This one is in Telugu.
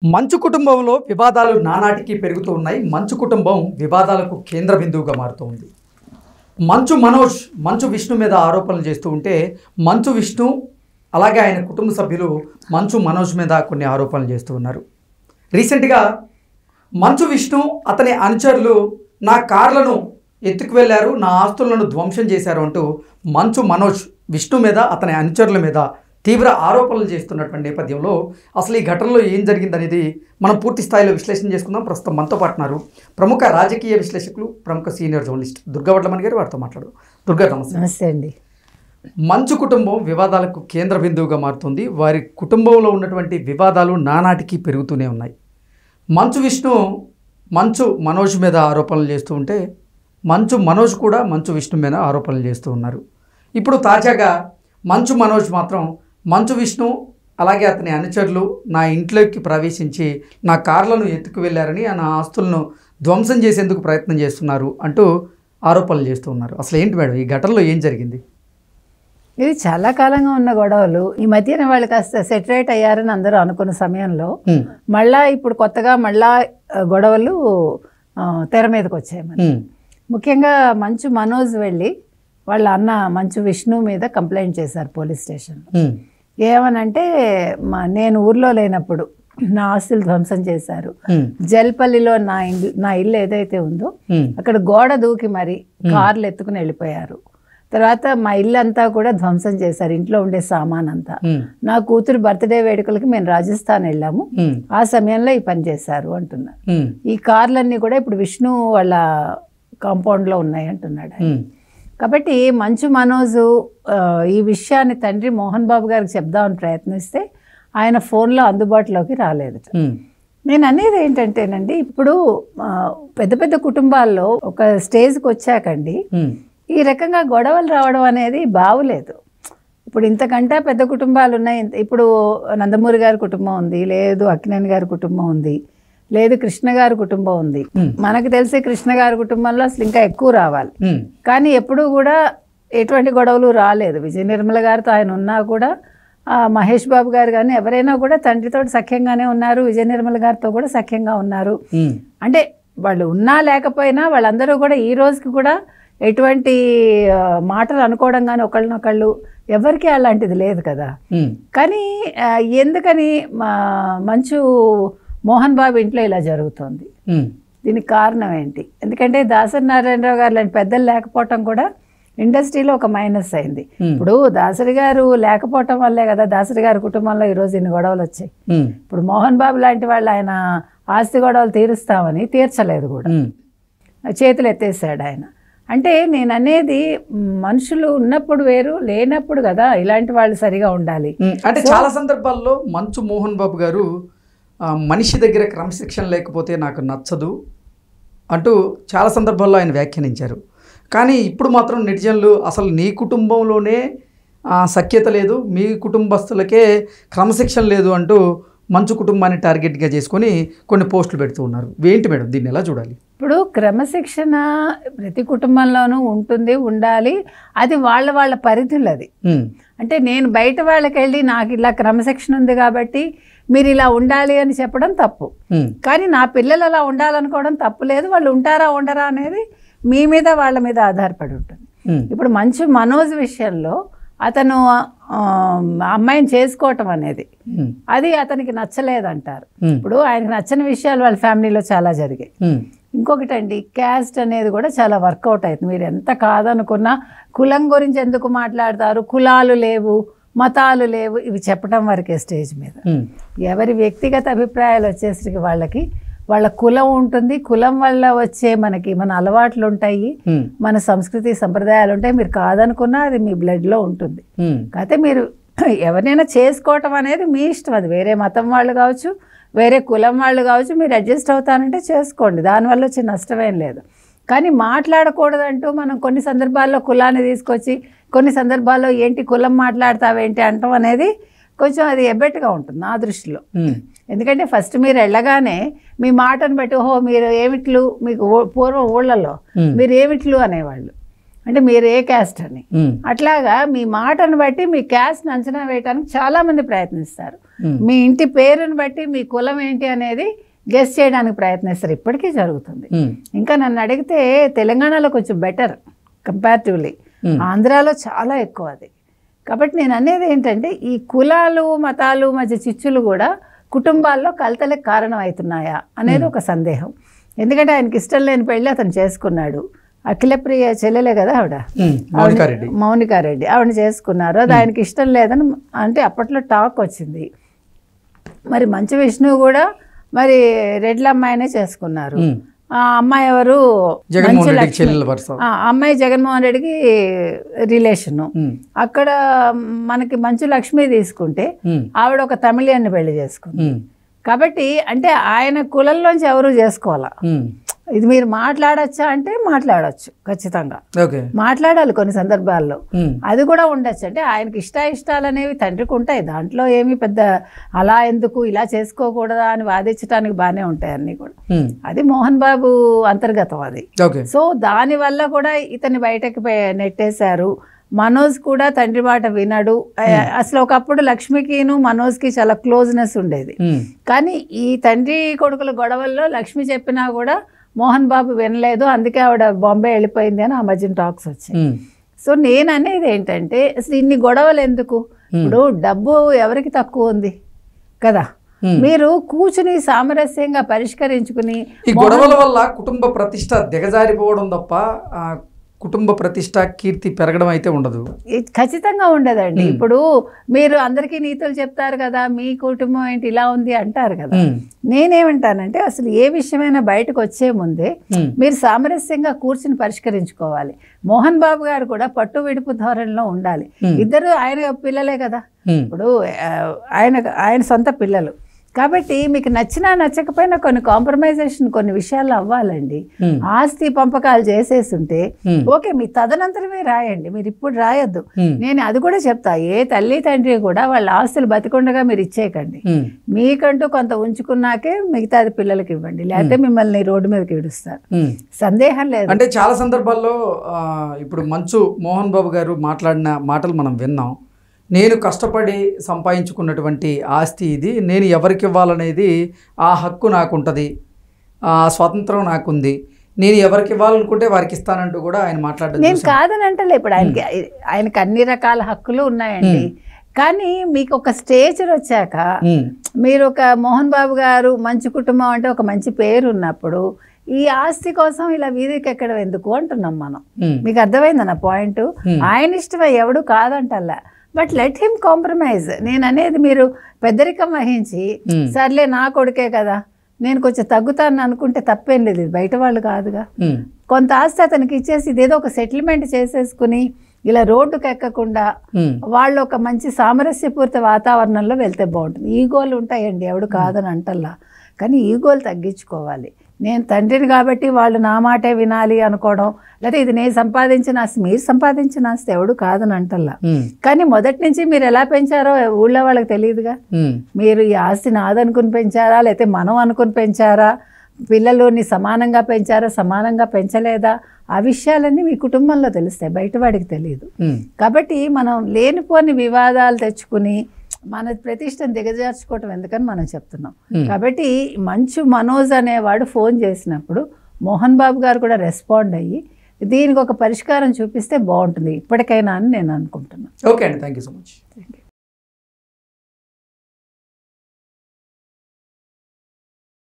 మంచు కుటుంబంలో వివాదాలు నానాటికి పెరుగుతూ ఉన్నాయి. మంచు కుటుంబం వివాదాలకు కేంద్ర బిందువుగా మారుతూ ఉంది. మంచు మనోజ్ మంచు విష్ణు మీద ఆరోపణలు చేస్తూ ఉంటే మంచు విష్ణు అలాగే ఆయన కుటుంబ సభ్యులు మంచు మనోజ్ మీద కొన్ని ఆరోపణలు చేస్తూ ఉన్నారు. రీసెంట్గా మంచు విష్ణు అతని అనుచరులు నా కార్లను ఎత్తుకు వెళ్ళారు, నా ఆస్తులను ధ్వంసం చేశారు అంటూ మంచు మనోజ్ విష్ణు మీద అతని అనుచరుల మీద తీవ్ర ఆరోపణలు చేస్తున్నటువంటి నేపథ్యంలో అసలు ఈ ఘటనలో ఏం జరిగిందనేది మనం పూర్తి స్థాయిలో విశ్లేషణ చేసుకుందాం. ప్రస్తుతం మనతో పాటున్నారు ప్రముఖ రాజకీయ విశ్లేషకులు, ప్రముఖ సీనియర్ జర్నలిస్ట్ దుర్గా వడ్లమణి గారు. వారితో మాట్లాడు. దుర్గా, నమస్తే. నమస్తే అండి. మంచు కుటుంబం వివాదాలకు కేంద్ర బిందువుగా మారుతుంది. వారి కుటుంబంలో ఉన్నటువంటి వివాదాలు నానాటికి పెరుగుతూనే ఉన్నాయి. మంచు విష్ణు మంచు మనోజ్ మీద ఆరోపణలు చేస్తూ ఉంటే మంచు మనోజ్ కూడా మంచు విష్ణు మీద ఆరోపణలు చేస్తూ ఉన్నారు. ఇప్పుడు తాజాగా మంచు మనోజ్ మాత్రం మంచు విష్ణు అలాగే అతని అనుచరులు నా ఇంట్లోకి ప్రవేశించి నా కార్లను ఎత్తుకు వెళ్ళారని, నా ఆస్తులను ధ్వంసం చేసేందుకు ప్రయత్నం చేస్తున్నారు అంటూ ఆరోపణలు చేస్తూ ఉన్నారు. అసలు ఏంటి మేడం, ఈ ఘటనలో ఏం జరిగింది? ఇది చాలా కాలంగా ఉన్న గొడవలు. ఈ మధ్యన వాళ్ళు కాస్త సెటరేట్ అయ్యారని అందరూ అనుకున్న సమయంలో మళ్ళా ఇప్పుడు కొత్తగా మళ్ళా గొడవలు తెర మీదకి వచ్చాయి. మరి ముఖ్యంగా మంచు మనోజ్ వెళ్ళి వాళ్ళ అన్న మంచు విష్ణు మీద కంప్లైంట్ చేశారు పోలీస్ స్టేషన్లో. ఏమనంటే నేను ఊర్లో లేనప్పుడు నా ఆస్తులు ధ్వంసం చేశారు, జల్పల్లిలో నా ఇల్లు ఏదైతే ఉందో అక్కడ గోడ దూకి మరి కార్లు ఎత్తుకుని వెళ్ళిపోయారు. తర్వాత మా ఇల్లు అంతా కూడా ధ్వంసం చేశారు, ఇంట్లో ఉండే సామాన్ అంతా. నా కూతురు బర్త్డే వేడుకలకి మేము రాజస్థాన్ వెళ్ళాము, ఆ సమయంలో ఈ పని చేశారు అంటున్నారు. ఈ కార్లన్నీ కూడా ఇప్పుడు విష్ణు వాళ్ళ కాంపౌండ్లో ఉన్నాయి అంటున్నాడు. కాబట్టి మంచు మనోజు ఈ విషయాన్ని తండ్రి మోహన్ బాబు గారికి చెప్దామని ప్రయత్నిస్తే ఆయన ఫోన్లో అందుబాటులోకి రాలేదు. నేను అనేది ఏంటంటేనండి, ఇప్పుడు పెద్ద పెద్ద కుటుంబాల్లో ఒక స్టేజ్కి వచ్చాకండి ఈ రకంగా గొడవలు రావడం అనేది బాగులేదు. ఇప్పుడు ఇంతకంటే పెద్ద కుటుంబాలు ఉన్నాయి. ఇప్పుడు నందమూరి గారి కుటుంబం ఉంది, లేదు అక్కినేని గారి కుటుంబం ఉంది, లేదు కృష్ణ గారి కుటుంబం ఉంది. మనకు తెలిసి కృష్ణ గారి కుటుంబంలో అసలు ఇంకా ఎక్కువ రావాలి, కానీ ఎప్పుడూ కూడా ఎటువంటి గొడవలు రాలేదు. విజయ నిర్మల గారితో ఆయన ఉన్నా కూడా, మహేష్ బాబు గారు కానీ ఎవరైనా కూడా తండ్రితో సఖ్యంగానే ఉన్నారు, విజయ నిర్మల గారితో కూడా సఖ్యంగా ఉన్నారు. అంటే వాళ్ళు ఉన్నా లేకపోయినా వాళ్ళందరూ కూడా ఈ రోజుకి కూడా ఎటువంటి మాటలు అనుకోవడం కానీ ఒకళ్ళనొకళ్ళు ఎవరికి అలాంటిది లేదు కదా. కానీ ఎందుకని మంచు మోహన్ బాబు ఇంట్లో ఇలా జరుగుతుంది? దీనికి కారణం ఏంటి? ఎందుకంటే దాసరి నారాయణరావు గారు లాంటి పెద్దలు లేకపోవటం కూడా ఇండస్ట్రీలో ఒక మైనస్ అయింది. ఇప్పుడు దాసరి గారు లేకపోవటం వల్లే కదా దాసరి గారి కుటుంబంలో ఈరోజు ఇన్ని గొడవలు వచ్చాయి. ఇప్పుడు మోహన్ బాబు లాంటి వాళ్ళు ఆయన ఆస్తి గొడవలు తీరుస్తామని తీర్చలేదు కూడా, చేతులు ఎత్తేసాడు ఆయన. అంటే నేను అనేది మనుషులు ఉన్నప్పుడు వేరు, లేనప్పుడు కదా ఇలాంటి వాళ్ళు సరిగా ఉండాలి. అంటే చాలా సందర్భాల్లో మంచు మోహన్ బాబు గారు మనిషి దగ్గర క్రమశిక్షణ లేకపోతే నాకు నచ్చదు అంటూ చాలా సందర్భాల్లో ఆయన వ్యాఖ్యానించారు. కానీ ఇప్పుడు మాత్రం నెటిజన్లు అసలు నీ కుటుంబంలోనే సఖ్యత లేదు, మీ కుటుంబస్తులకే క్రమశిక్షణ లేదు అంటూ మంచు కుటుంబాన్ని టార్గెట్గా చేసుకొని కొన్ని పోస్టులు పెడుతూ ఉన్నారు. ఏంటి మేడం, దీన్ని ఎలా చూడాలి? ఇప్పుడు క్రమశిక్షణ ప్రతి కుటుంబంలోనూ ఉంటుంది, ఉండాలి. అది వాళ్ళ పరిధులు. అది అంటే నేను బయట వాళ్ళకి వెళ్ళి నాకు ఇలా క్రమశిక్షణ ఉంది కాబట్టి మీరు ఇలా ఉండాలి అని చెప్పడం తప్పు. కానీ నా పిల్లలు అలా ఉండాలనుకోవడం తప్పు లేదు. వాళ్ళు ఉంటారా ఉండరా అనేది మీ మీద వాళ్ళ మీద ఆధారపడి ఉంటుంది. ఇప్పుడు మంచు మనోజ్ విషయంలో అతను అమ్మాయిని చేసుకోవటం అనేది అది అతనికి నచ్చలేదంటారు. ఇప్పుడు ఆయనకు నచ్చని విషయాలు వాళ్ళ ఫ్యామిలీలో చాలా జరిగాయి. ఇంకొకటి అండి, క్యాస్ట్ అనేది కూడా చాలా వర్కౌట్ అవుతుంది. మీరు ఎంత కాదనుకున్నా కులం గురించి ఎందుకు మాట్లాడతారు, కులాలు లేవు, మతాలు లేవు, ఇవి చెప్పడం వరకే స్టేజ్ మీద. ఎవరి వ్యక్తిగత అభిప్రాయాలు వచ్చేసరికి వాళ్ళ కులం ఉంటుంది, కులం వల్ల వచ్చే మన అలవాట్లు ఉంటాయి, మన సంస్కృతి సంప్రదాయాలు ఉంటాయి. మీరు కాదనుకున్నా అది మీ బ్లడ్లో ఉంటుంది. కాకపోతే మీరు ఎవరినైనా చేసుకోవటం అనేది మీ ఇష్టం. అది వేరే మతం వాళ్ళు కావచ్చు, వేరే కులం వాళ్ళు కావచ్చు, మీరు అడ్జస్ట్ అవుతానంటే చేసుకోండి, దానివల్ల వచ్చే నష్టమేం లేదు. కానీ మాట్లాడకూడదంటూ మనం కొన్ని సందర్భాల్లో కులాన్ని తీసుకొచ్చి, కొన్ని సందర్భాల్లో ఏంటి కులం మాట్లాడతావేంటి అంటాం అనేది కొంచెం అది ఎబ్బెట్టుగా ఉంటుంది నా దృష్టిలో. ఎందుకంటే ఫస్ట్ మీరు వెళ్ళగానే మీ మాటను బట్టి ఓహో మీరు ఏమిట్లు, మీకు పూర్వం ఊళ్ళల్లో మీరు ఏమిట్లు అనేవాళ్ళు, అంటే మీరు ఏ క్యాస్ట్ అని. అట్లాగా మీ మాటను బట్టి మీ క్యాస్ట్ని అంచనా వేయడానికి చాలామంది ప్రయత్నిస్తారు. మీ ఇంటి పేరుని బట్టి మీ కులం ఏంటి అనేది గెస్ చేయడానికి ప్రయత్నిస్తారు. ఇప్పటికీ జరుగుతుంది. ఇంకా నన్ను అడిగితే తెలంగాణలో కొంచెం బెటర్ కంపారిటివ్లీ, ఆంధ్రాలో చాలా ఎక్కువ అది. కాబట్టి నేను అనేది ఏంటంటే ఈ కులాలు మతాలు మధ్య చిచ్చులు కూడా కుటుంబాల్లో కలతలకు కారణం అవుతున్నాయా అనేది ఒక సందేహం. ఎందుకంటే ఆయనకి ఇష్టం లేని పెళ్ళి అతను చేసుకున్నాడు. అఖిలప్రియ చెల్లెలే కదా ఆవిడ, మౌనికారెడ్డి, ఆవిడని చేసుకున్నారు. అది ఆయనకి ఇష్టం లేదని అంటే అప్పట్లో టాక్ వచ్చింది. మరి మంచు విష్ణు కూడా మరి రెడ్ల అమ్మాయినే చేసుకున్నారు. ఆ అమ్మాయి ఎవరు, అమ్మాయి జగన్మోహన్ రెడ్డికి రిలేషను. అక్కడ మనకి మంచు లక్ష్మి తీసుకుంటే ఆవిడ ఒక తమిళియన్ని పెళ్లి చేసుకుంది. కాబట్టి అంటే ఆయన కులంలోంచి ఎవరు చేసుకోవాలా. ఇది మీరు మాట్లాడచ్చా అంటే మాట్లాడచ్చు, ఖచ్చితంగా మాట్లాడాలి కొన్ని సందర్భాల్లో. అది కూడా ఉండొచ్చు. అంటే ఆయనకి ఇష్టాలు అనేవి తండ్రికి ఉంటాయి, దాంట్లో ఏమి పెద్ద అలా ఎందుకు ఇలా చేసుకోకూడదా అని వాదించడానికి బాగానే ఉంటాయి అన్నీ కూడా. అది మోహన్ బాబు అంతర్గతం అది. సో దానివల్ల కూడా ఇతన్ని బయటకి నెట్టేశారు. మనోజ్ కూడా తండ్రి మాట వినడు. అసలు ఒకప్పుడు లక్ష్మికిను మనోజ్కి చాలా క్లోజ్నెస్ ఉండేది. కానీ ఈ తండ్రి కొడుకుల గొడవల్లో లక్ష్మి చెప్పినా కూడా మోహన్ బాబు వినలేదు. అందుకే ఆవిడ బాంబే వెళ్ళిపోయింది అని ఆ మధ్యన టాక్స్ వచ్చాయి. సో నేను అనేది ఏంటంటే అసలు ఇన్ని గొడవలు ఎందుకు? ఇప్పుడు డబ్బు ఎవరికి తక్కువ ఉంది కదా, మీరు కూర్చుని సామరస్యంగా పరిష్కరించుకుని. ఈ గొడవల వల్ల కుటుంబ ప్రతిష్ట దిగజారిపోవడం తప్ప కుటుంబ ప్రతిష్ట కీర్తి పెరగడం అయితే ఉండదు. ఖచ్చితంగా ఉండదండి. ఇప్పుడు మీరు అందరికీ నీతులు చెప్తారు కదా, మీ కుటుంబం ఏంటి ఇలా ఉంది అంటారు కదా. నేనేమంటానంటే అసలు ఏ విషయమైనా బయటకు వచ్చే ముందే మీరు సామరస్యంగా కూర్చుని పరిష్కరించుకోవాలి. మోహన్ బాబు గారు కూడా పట్టు విడుపు ధోరణిలో ఉండాలి. ఇద్దరు ఆయన పిల్లలే కదా, ఇప్పుడు ఆయన సొంత పిల్లలు. కాబట్టి మీకు నచ్చినా నచ్చకపోయినా కొన్ని కాంప్రమైజేషన్ కొన్ని విషయాల్లో అవ్వాలండి. ఆస్తి పంపకాలు చేసేస్తుంటే ఓకే, మీ తదనంతరమే రాయండి, మీరు ఇప్పుడు రాయొద్దు. నేను అది కూడా చెప్తా, ఏ తల్లి తండ్రి కూడా వాళ్ళ ఆస్తులు బతికుండగా మీరు ఇచ్చేయకండి. మీకంటూ కొంత ఉంచుకున్నాకే మిగతాది పిల్లలకి ఇవ్వండి, లేకపోతే మిమ్మల్ని రోడ్డు మీదకి విడుస్తారు. సందేహం లేదు. అంటే చాలా సందర్భాల్లో ఇప్పుడు మంచు మోహన్ బాబు గారు మాట్లాడిన మాటలు మనం విన్నాం. నేను కష్టపడి సంపాదించుకున్నటువంటి ఆస్తి ఇది, నేను ఎవరికి ఇవ్వాలనేది ఆ హక్కు నాకుంటుంది, ఆ స్వాతంత్రం నాకుంది, నేను ఎవరికి ఇవ్వాలనుకుంటే వారికి ఇస్తానంటూ కూడా ఆయన మాట్లాడడం నేను కాదని అంటలే. ఇప్పుడు ఆయనకి అన్ని రకాల హక్కులు ఉన్నాయండి. కానీ మీకు ఒక స్టేజ్ వచ్చాక మీరు ఒక మోహన్ బాబు గారు మంచి కుటుంబం అంటే ఒక మంచి పేరు ఉన్నప్పుడు ఈ ఆస్తి కోసం ఇలా వీధికి ఎక్కడం ఎందుకు అంటున్నాం మనం. మీకు అర్థమైంది నా పాయింట్. ఆయన ఇష్టమే, ఎవడు కాదంటల్లా, బట్ లెట్ హిమ్ కాంప్రమైజ్. నేను అనేది మీరు పెద్దరికం వహించి సర్లే నా కొడుకే కదా నేను కొంచెం తగ్గుతాను అనుకుంటే తప్పేం లేదు. ఇది బయట వాళ్ళు కాదుగా. కొంత ఆస్తి అతనికి ఇచ్చేసి ఇదేదో ఒక సెటిల్మెంట్ చేసేసుకుని ఇలా రోడ్డుకు ఎక్కకుండా వాళ్ళు ఒక మంచి సామరస్యపూరిత వాతావరణంలో వెళ్తే బాగుంటుంది. ఈగోలు ఉంటాయండి, ఎవడు కాదని అంటల్లా, కానీ ఈగోలు తగ్గించుకోవాలి. నేను తండ్రిని కాబట్టి వాళ్ళు నా మాటే వినాలి అనుకోవడం, లేకపోతే ఇది నేను సంపాదించిన ఆస్తి మీరు సంపాదించిన ఆస్తి ఎవడు కాదని అంటల్లా. కానీ మొదటి నుంచి మీరు ఎలా పెంచారో ఊళ్ళో వాళ్ళకి తెలియదుగా. మీరు ఈ ఆస్తి నాదనుకుని పెంచారా, లేకపోతే మనం అనుకుని పెంచారా, పిల్లలని సమానంగా పెంచారా, సమానంగా పెంచలేదా, ఆ విషయాలన్నీ మీ కుటుంబంలో తెలుస్తాయి, బయటవాడికి తెలియదు. కాబట్టి మనం లేనిపోని వివాదాలు తెచ్చుకుని మన ప్రతిష్టను దిగజార్చుకోవటం ఎందుకని మనం చెప్తున్నాం. కాబట్టి మంచు మనోజ్ అనేవాడు ఫోన్ చేసినప్పుడు మోహన్ బాబు గారు కూడా రెస్పాండ్ అయ్యి దీనికి ఒక పరిష్కారం చూపిస్తే బాగుంటుంది ఇప్పటికైనా అని నేను అనుకుంటున్నాను. ఓకే అండి, థ్యాంక్ యూ సో మచ్.